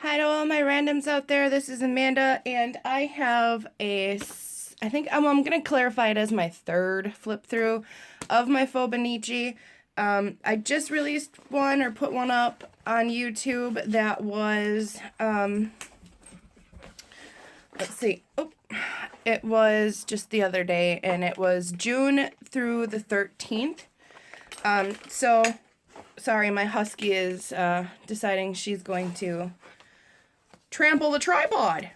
Hi to all my randoms out there. This is Amanda, and I have I think I'm going to clarify it as my third flip through of my Fauxbonichi. I just released one or put one up on YouTube that was, let's see, it was just the other day, and it was June through the 13th. Sorry, my husky is deciding she's going to trample the tripod.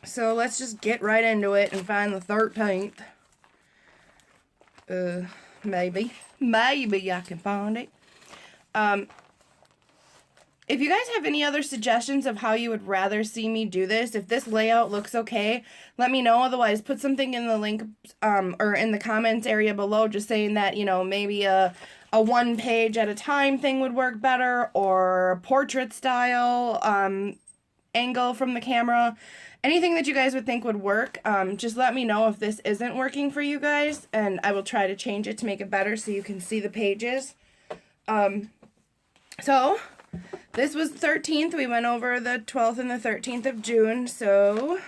So let's just get right into it and find the 13th. Maybe I can find it. If you guys have any other suggestions of how you would rather see me do this, if this layout looks okay, let me know. Otherwise, put something in the link or in the comments area below, just saying that, maybe a one page at a time thing would work better, or portrait style angle from the camera. Anything that you guys would think would work. Just let me know if this isn't working for you guys, and I will try to change it to make it better so you can see the pages. So this was the 13th. We went over the 12th and the 13th of June. So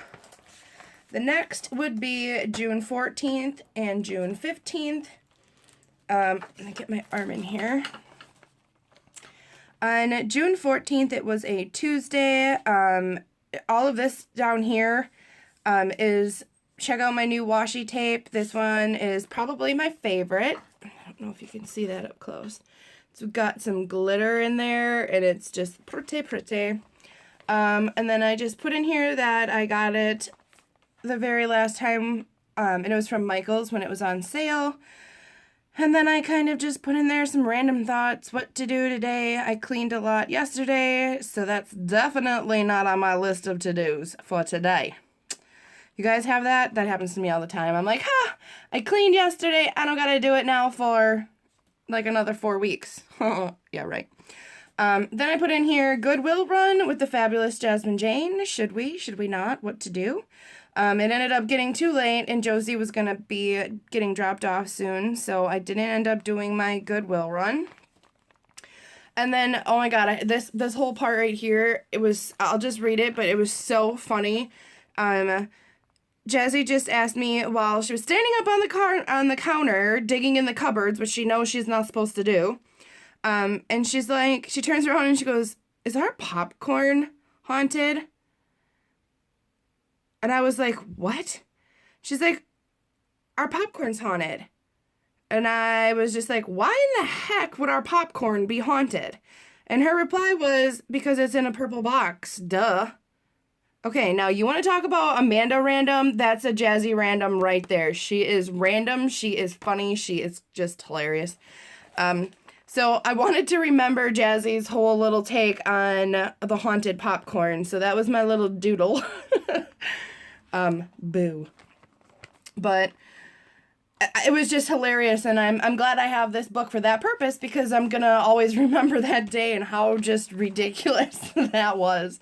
the next would be June 14th and June 15th. Let me get my arm in here. On June 14th, it was a Tuesday. All of this down here is, check out my new washi tape. This one is probably my favorite. I don't know if you can see that up close. It's got some glitter in there, and it's just pretty. And then I just put in here that I got it the very last time, and it was from Michael's when it was on sale. And then I kind of just put in there some random thoughts, what to do today. I cleaned a lot yesterday, so that's definitely not on my list of to-dos for today. You guys have that? That happens to me all the time. I'm like, I cleaned yesterday. I don't gotta do it now for like another 4 weeks. Yeah, right. Then I put in here Goodwill run with the fabulous Jasmine Jane. Should we not? What to do? It ended up getting too late, and Josie was going to be getting dropped off soon, so I didn't end up doing my Goodwill run. And then, oh my god, this whole part right here, I'll just read it, but it was so funny. Jazzy just asked me while she was standing up on the counter, digging in the cupboards, which she knows she's not supposed to do. And she's like, she turns around and she goes, "Is our popcorn haunted?" And I was like, "What?" She's like, "Our popcorn's haunted." And I was just like, "Why in the heck would our popcorn be haunted?" And her reply was, "Because it's in a purple box, duh." Okay, now you want to talk about Amanda random? That's a Jazzy random right there. She is random, she is funny, she is just hilarious. So I wanted to remember Jazzy's whole little take on the haunted popcorn, so that was my little doodle. Boo. But it was just hilarious, and I'm glad I have this book for that purpose, because I'm gonna always remember that day and how just ridiculous that was.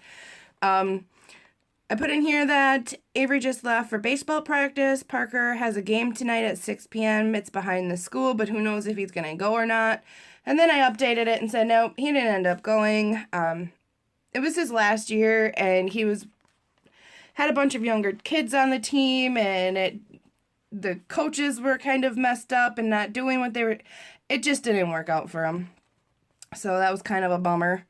I put in here that Avery just left for baseball practice. Parker has a game tonight at 6 p.m. It's behind the school, but who knows if he's going to go or not. And then I updated it and said, no, he didn't end up going. It was his last year, and he had a bunch of younger kids on the team, and the coaches were kind of messed up and not doing what they were. It just didn't work out for him. So that was kind of a bummer.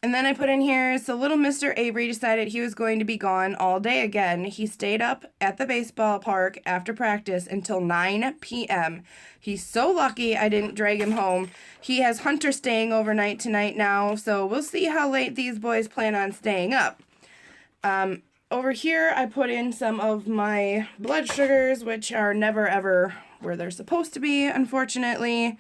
And then I put in here, so little Mr. Avery decided he was going to be gone all day again. He stayed up at the baseball park after practice until 9 p.m. He's so lucky I didn't drag him home. He has Hunter staying overnight tonight now, so we'll see how late these boys plan on staying up. Over here, I put in some of my blood sugars, which are never ever where they're supposed to be, unfortunately.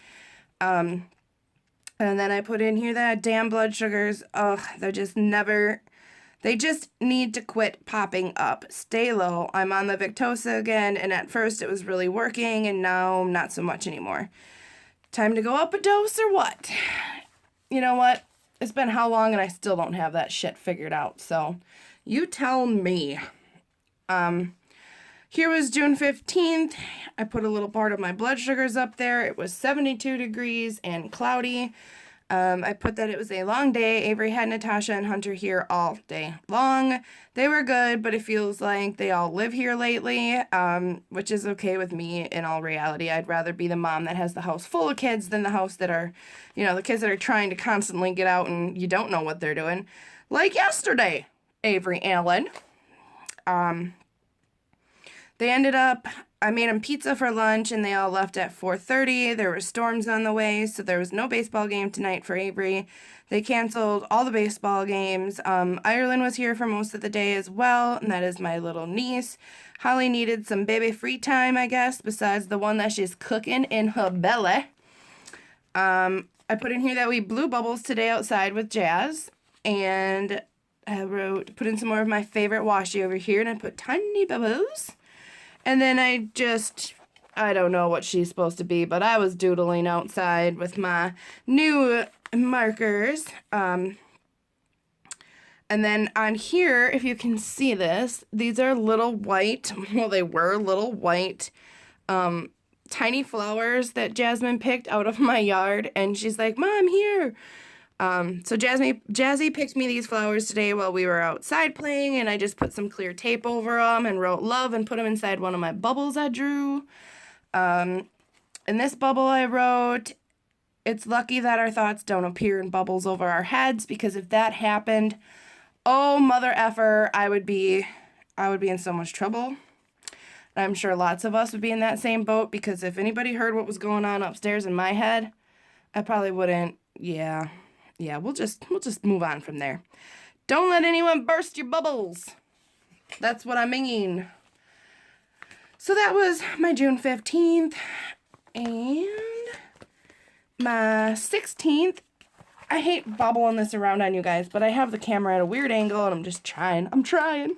And then I put in here that damn blood sugars, they just need to quit popping up. Stay low. I'm on the Victoza again, and at first it was really working, and now not so much anymore. Time to go up a dose or what? You know what? It's been how long, and I still don't have that shit figured out, so you tell me. Here was June 15th. I put a little part of my blood sugars up there. It was 72 degrees and cloudy. I put that it was a long day. Avery had Natasha and Hunter here all day long. They were good, but it feels like they all live here lately, which is okay with me in all reality. I'd rather be the mom that has the house full of kids than the house that are, the kids that are trying to constantly get out and you don't know what they're doing. Like yesterday, Avery Allen. They ended up, I made them pizza for lunch and they all left at 4:30. There were storms on the way, so there was no baseball game tonight for Avery. They canceled all the baseball games. Ireland was here for most of the day as well, and that is my little niece. Holly needed some baby free time, I guess, besides the one that she's cooking in her belly. I put in here that we blew bubbles today outside with Jazz, and I put in some more of my favorite washi over here, and I put tiny bubbles. And then I don't know what she's supposed to be, but I was doodling outside with my new markers. And then on here, if you can see this, these are little white, well, they were little white, tiny flowers that Jasmine picked out of my yard. And she's like, Mom, here. So Jazzy picked me these flowers today while we were outside playing, and I just put some clear tape over them and wrote love and put them inside one of my bubbles I drew. In this bubble I wrote, it's lucky that our thoughts don't appear in bubbles over our heads, because if that happened, oh mother effer, I would be in so much trouble. I'm sure lots of us would be in that same boat, because if anybody heard what was going on upstairs in my head, I probably wouldn't. Yeah, we'll just move on from there. Don't let anyone burst your bubbles. That's what I mean. So that was my June 15th. And my 16th. I hate bobbling this around on you guys, but I have the camera at a weird angle and I'm just trying. I'm trying.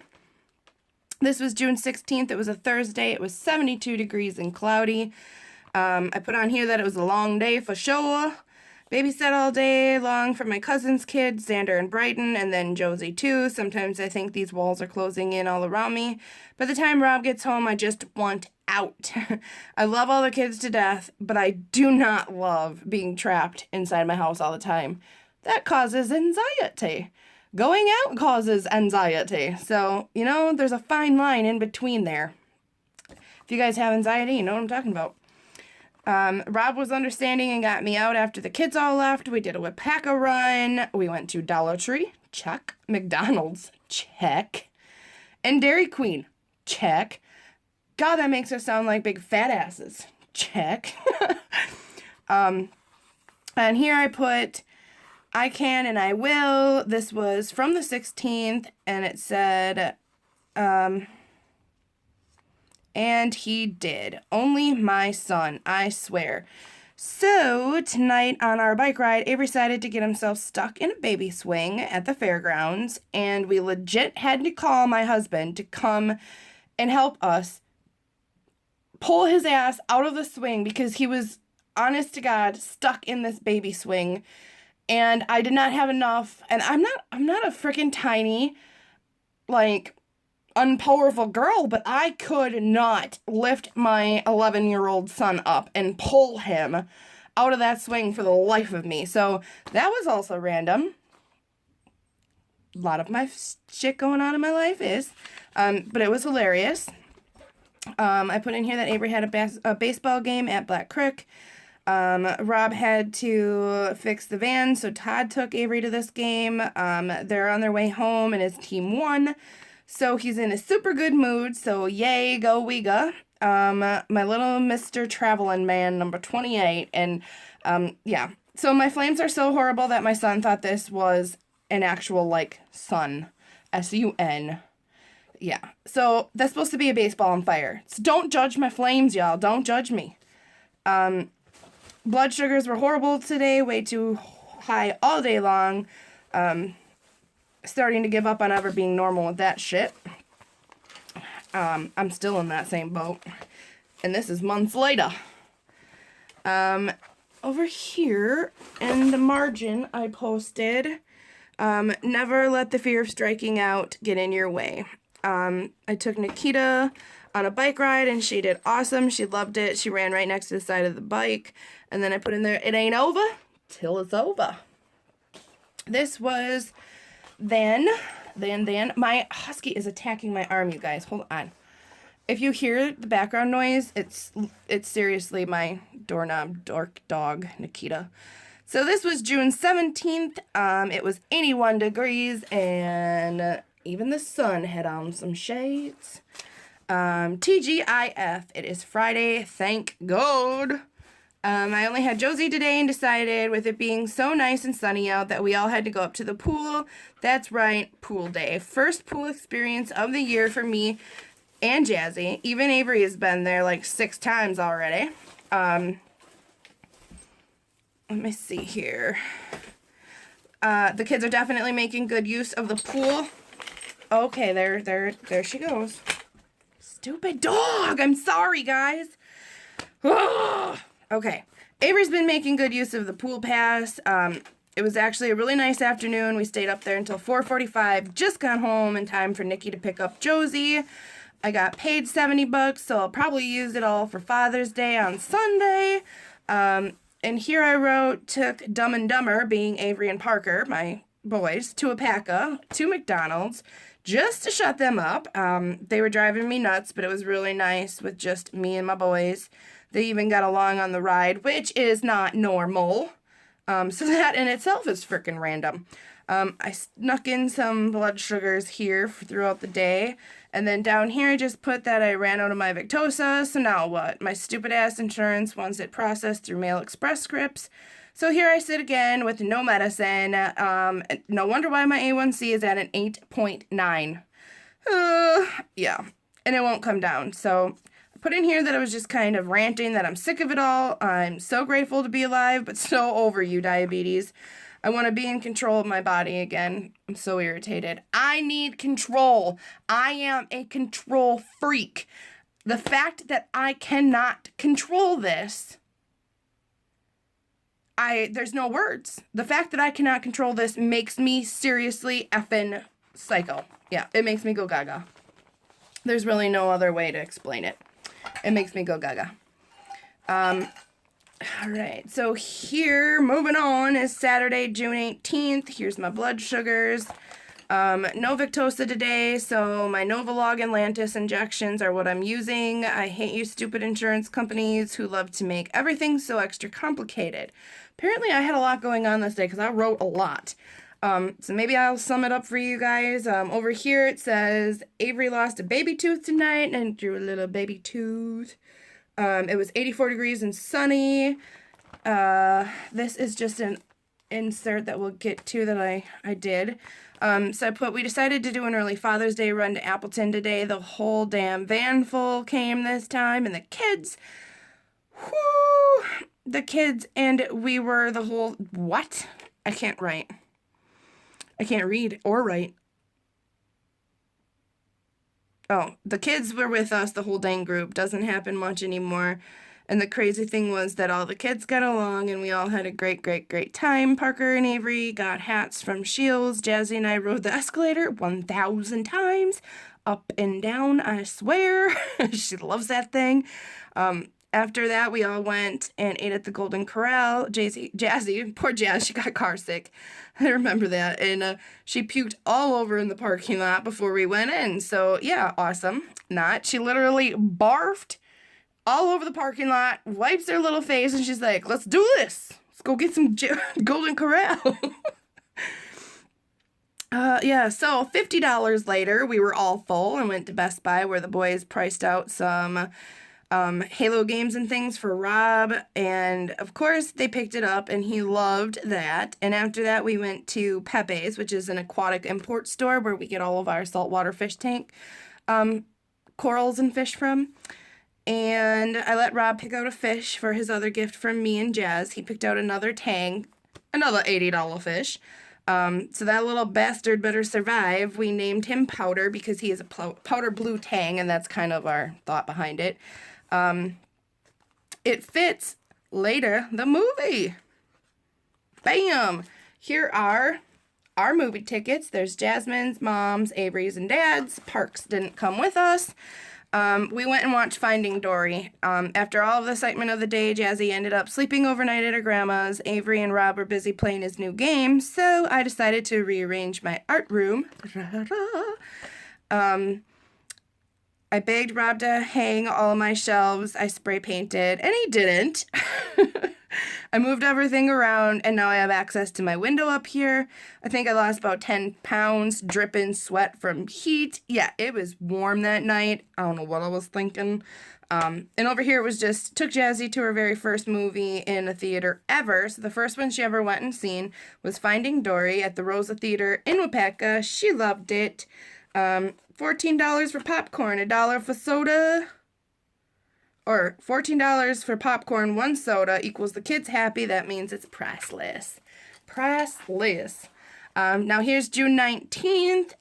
This was June 16th. It was a Thursday. It was 72 degrees and cloudy. I put on here that it was a long day for sure. Babysat all day long for my cousin's kids, Xander and Brighton, and then Josie too. Sometimes I think these walls are closing in all around me. By the time Rob gets home, I just want out. I love all the kids to death, but I do not love being trapped inside my house all the time. That causes anxiety. Going out causes anxiety. So, there's a fine line in between there. If you guys have anxiety, you know what I'm talking about. Rob was understanding and got me out after the kids all left. We did a Wapaka run. We went to Dollar Tree. Check. McDonald's. Check. And Dairy Queen. Check. God, that makes us sound like big fat asses. Check. And here I put, I can and I will. This was from the 16th, and it said, and he did. Only my son, I swear. So, tonight on our bike ride, Avery decided to get himself stuck in a baby swing at the fairgrounds, and we legit had to call my husband to come and help us pull his ass out of the swing, because he was, honest to God, stuck in this baby swing, and I did not have enough, and I'm not a freaking tiny, unpowerful girl, but I could not lift my 11-year-old son up and pull him out of that swing for the life of me. So that was also random. A lot of my shit going on in my life is, but it was hilarious. I put in here that Avery had a baseball game at Black Creek. Rob had to fix the van, so Todd took Avery to this game. They're on their way home and his team won. So he's in a super good mood, so yay, go Wiga. My little Mr. Travelin' Man, number 28, and, yeah. So my flames are so horrible that my son thought this was an actual, sun. S-U-N. Yeah. So that's supposed to be a baseball on fire. So don't judge my flames, y'all. Don't judge me. Blood sugars were horrible today, way too high all day long. Starting to give up on ever being normal with that shit. I'm still in that same boat. And this is months later. Over here in the margin, I posted, never let the fear of striking out get in your way. I took Nikita on a bike ride, and she did awesome. She loved it. She ran right next to the side of the bike. And then I put in there, it ain't over till it's over. This was then, my husky is attacking my arm, you guys. Hold on. If you hear the background noise, it's seriously my doorknob dork dog, Nikita. So this was June 17th. It was 81 degrees, and even the sun had on some shades. TGIF, it is Friday, thank God. I only had Josie today and decided with it being so nice and sunny out that we all had to go up to the pool. That's right, pool day. First pool experience of the year for me and Jazzy. Even Avery has been there like 6 times already. Let me see here. The kids are definitely making good use of the pool. Okay, there she goes. Stupid dog! I'm sorry, guys. Ugh. Okay, Avery's been making good use of the pool pass. It was actually a really nice afternoon. We stayed up there until 4:45. Just got home in time for Nikki to pick up Josie. I got paid $70, so I'll probably use it all for Father's Day on Sunday. And here I wrote, took Dumb and Dumber, being Avery and Parker, my boys, to Apaca, to McDonald's, just to shut them up. They were driving me nuts, but it was really nice with just me and my boys. They even got along on the ride, which is not normal. So that in itself is freaking random. I snuck in some blood sugars here throughout the day. And then down here I just put that I ran out of my Victoza. So now what? My stupid ass insurance wants it processed through Mail Express scripts. So here I sit again with no medicine. No wonder why my A1C is at an 8.9. Yeah. And it won't come down. So put in here that I was just kind of ranting that I'm sick of it all. I'm so grateful to be alive, but so over you, diabetes. I want to be in control of my body again. I'm so irritated. I need control. I am a control freak. The fact that I cannot control this, there's no words. The fact that I cannot control this makes me seriously effing psycho. Yeah, it makes me go gaga. There's really no other way to explain it. It makes me go gaga. All right, so here, moving on, is Saturday, June 18th. Here's my blood sugars. No Victoza today, so my Novolog and Lantus injections are what I'm using. I hate you stupid insurance companies who love to make everything so extra complicated. Apparently I had a lot going on this day because I wrote a lot. So maybe I'll sum it up for you guys. Over here it says, Avery lost a baby tooth tonight and drew a little baby tooth. It was 84 degrees and sunny. This is just an insert that we'll get to that I did. So I put, we decided to do an early Father's Day run to Appleton today. The whole damn van full came this time, and the kids, and we were the whole, what? I can't write. I can't read or write. Oh, the kids were with us, the whole dang group. Doesn't happen much anymore. And the crazy thing was that all the kids got along and we all had a great, great, great time. Parker and Avery got hats from Shields. Jazzy and I rode the escalator 1,000 times. Up and down, I swear. She loves that thing. After that, we all went and ate at the Golden Corral. Jazzy, poor Jazz, she got car sick. I remember that. And she puked all over in the parking lot before we went in. So, yeah, awesome. Not. She literally barfed all over the parking lot, wipes her little face, and she's like, let's do this. Let's go get some Golden Corral. Yeah, so $50 later, we were all full and went to Best Buy where the boys priced out some Halo games and things for Rob, and of course they picked it up and he loved that. And after that we went to Pepe's, which is an aquatic import store where we get all of our saltwater fish tank corals and fish from. And I let Rob pick out a fish for his other gift from me and Jazz. He picked out another tang, another $80 fish. So that little bastard better survive. We named him Powder because he is a powder blue tang, and that's kind of our thought behind it. It fits later the movie. Bam! Here are our movie tickets. There's Jasmine's, Mom's, Avery's, and Dad's. Parks didn't come with us. We went and watched Finding Dory. After all of the excitement of the day, Jazzy ended up sleeping overnight at her grandma's. Avery and Rob were busy playing his new game, so I decided to rearrange my art room. I begged Rob to hang all my shelves. I spray painted, and he didn't. I moved everything around, and now I have access to my window up here. I think I lost about 10 pounds, dripping sweat from heat. Yeah, it was warm that night. I don't know what I was thinking. And over here it was just, took Jazzy to her very first movie in a theater ever. So the first one she ever went and seen was Finding Dory at the Rosa Theater in Wapaka. She loved it. $14 for popcorn, $1 for soda. Or $14 for popcorn, 1 soda equals the kids happy. That means it's priceless. Priceless. Now here's June 19th.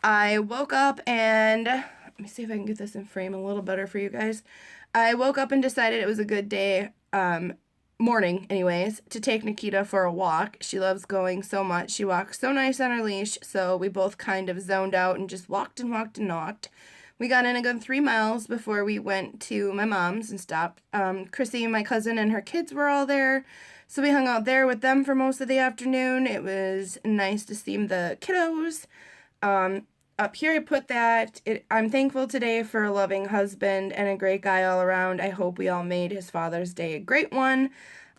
I woke up and, let me see if I can get this in frame a little better for you guys. I woke up and decided it was a good day, morning anyways, to take Nikita for a walk. She loves going so much. She walks so nice on her leash, so we both kind of zoned out and just walked and walked and walked. We got in a good 3 miles before we went to my mom's and stopped. Chrissy, my cousin, and her kids were all there, so we hung out there with them for most of the afternoon. It was nice to see the kiddos. Up here I put that I'm thankful today for a loving husband and a great guy all around. I hope we all made his Father's Day a great one.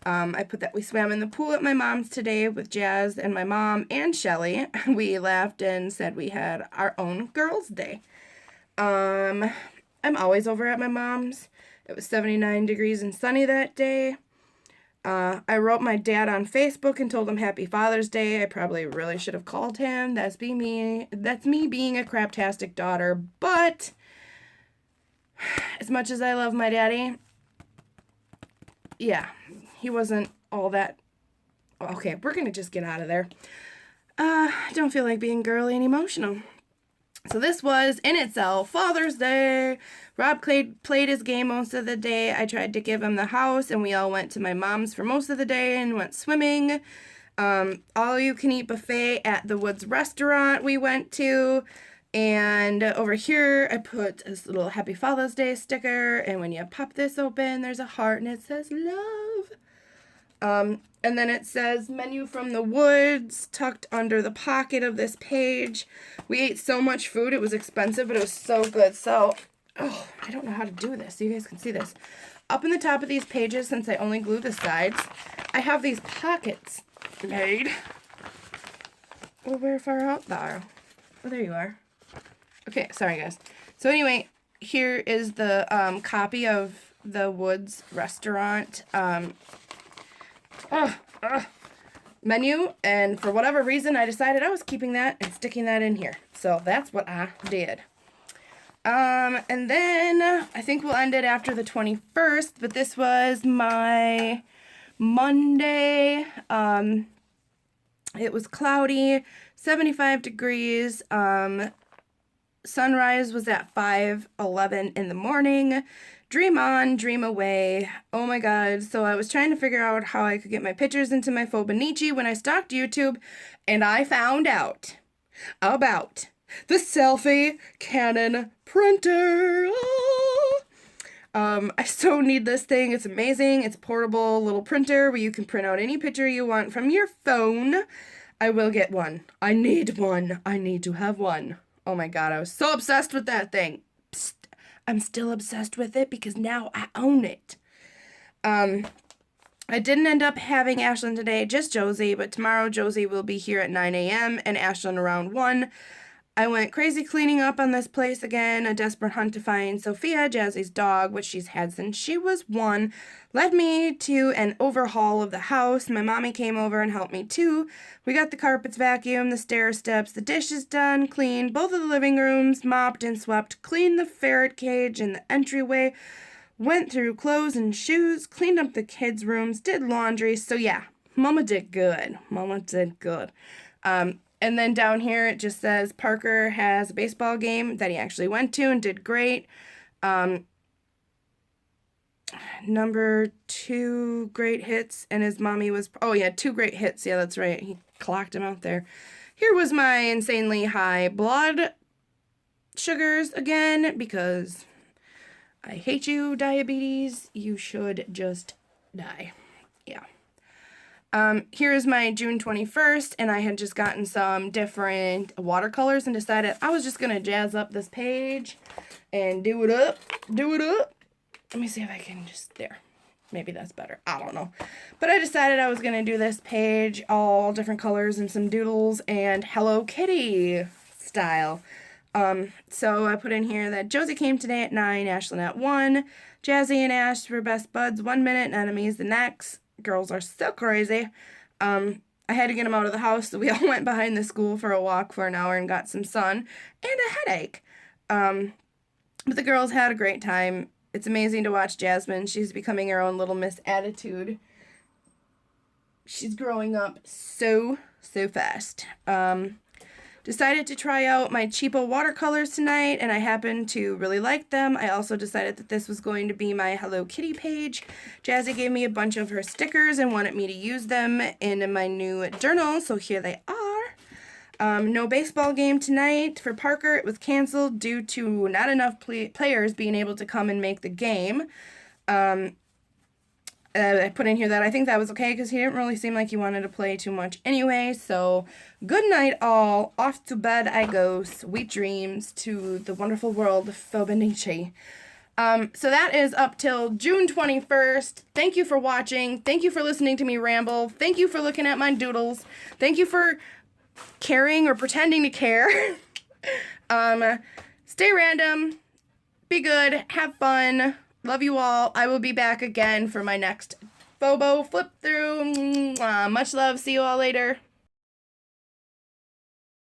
I put that we swam in the pool at my mom's today with Jazz and my mom and Shelly. We laughed and said we had our own girls' day. I'm always over at my mom's. It was 79 degrees and sunny that day. I wrote my dad on Facebook and told him Happy Father's Day. I probably really should have called him. That's me being a craptastic daughter. But as much as I love my daddy, yeah, he wasn't all that. Okay, we're gonna just get out of there. I don't feel like being girly and emotional. So this was, in itself, Father's Day. Rob played his game most of the day. I tried to give him the house, and we all went to my mom's for most of the day and went swimming. All-you-can-eat buffet at the Woods restaurant we went to. And over here, I put this little Happy Father's Day sticker, and when you pop this open, there's a heart, and it says love. And then it says menu from the Woods tucked under the pocket of this page. We ate so much food. It was expensive, but it was so good. So, I don't know how to do this. So you guys can see this. Up in the top of these pages, since I only glue the sides, I have these pockets made. Oh, where far out there? Oh, there you are. Okay, sorry guys. So anyway, here is the copy of the Woods restaurant menu, and for whatever reason I decided I was keeping that and sticking that in here. So that's what I did. And then I think we'll end it after the 21st, but this was my Monday. It was cloudy, 75 degrees. Sunrise was at 5:11 in the morning. Dream on, dream away. Oh my god. So I was trying to figure out how I could get my pictures into my Fauxbonichi when I stalked YouTube, and I found out about the selfie Canon printer. I so need this thing. It's amazing. It's a portable little printer where you can print out any picture you want from your phone. I will get one. I need one. I need to have one. Oh my god, I was so obsessed with that thing. Psst. I'm still obsessed with it because now I own it. I didn't end up having Ashlyn today, just Josie, but tomorrow Josie will be here at 9 a.m. and Ashlyn around 1. I went crazy cleaning up on this place again. A desperate hunt to find Sophia, Jazzy's dog, which she's had since she was 1, led me to an overhaul of the house. My mommy came over and helped me too. We got the carpets vacuumed, the stair steps, the dishes done, cleaned both of the living rooms, mopped and swept, cleaned the ferret cage in the entryway, went through clothes and shoes, cleaned up the kids' rooms, did laundry. So yeah, Mama did good. Mama did good. And then down here it just says Parker has a baseball game that he actually went to and did great. Number 2 great hits, and his mommy was, 2 great hits. Yeah, that's right. He clocked him out there. Here was my insanely high blood sugars again because I hate you, diabetes. You should just die. Yeah. Here's my June 21st, and I had just gotten some different watercolors and decided I was just going to jazz up this page and do it up. Let me see if I can just, there. Maybe that's better. I don't know. But I decided I was going to do this page all different colors and some doodles and Hello Kitty style. So I put in here that Josie came today at 9, Ashlyn at 1, Jazzy and Ash were best buds 1 minute and enemies the next. Girls are so crazy. I had to get them out of the house, so we all went behind the school for a walk for an hour and got some sun and a headache. But the girls had a great time. It's amazing to watch Jasmine. She's becoming her own little Miss Attitude. She's growing up so fast. Decided to try out my cheapo watercolors tonight, and I happened to really like them. I also decided that this was going to be my Hello Kitty page. Jazzy gave me a bunch of her stickers and wanted me to use them in my new journal, so here they are. No baseball game tonight for Parker. It was canceled due to not enough players being able to come and make the game. I put in here that I think that was okay because he didn't really seem like he wanted to play too much anyway. So, good night all. Off to bed I go. Sweet dreams to the wonderful world of Fauxbonichi. So that is up till June 21st. Thank you for watching. Thank you for listening to me ramble. Thank you for looking at my doodles. Thank you for caring or pretending to care. Stay random. Be good. Have fun. Love you all. I will be back again for my next Phobo flip through. Much love. See you all later.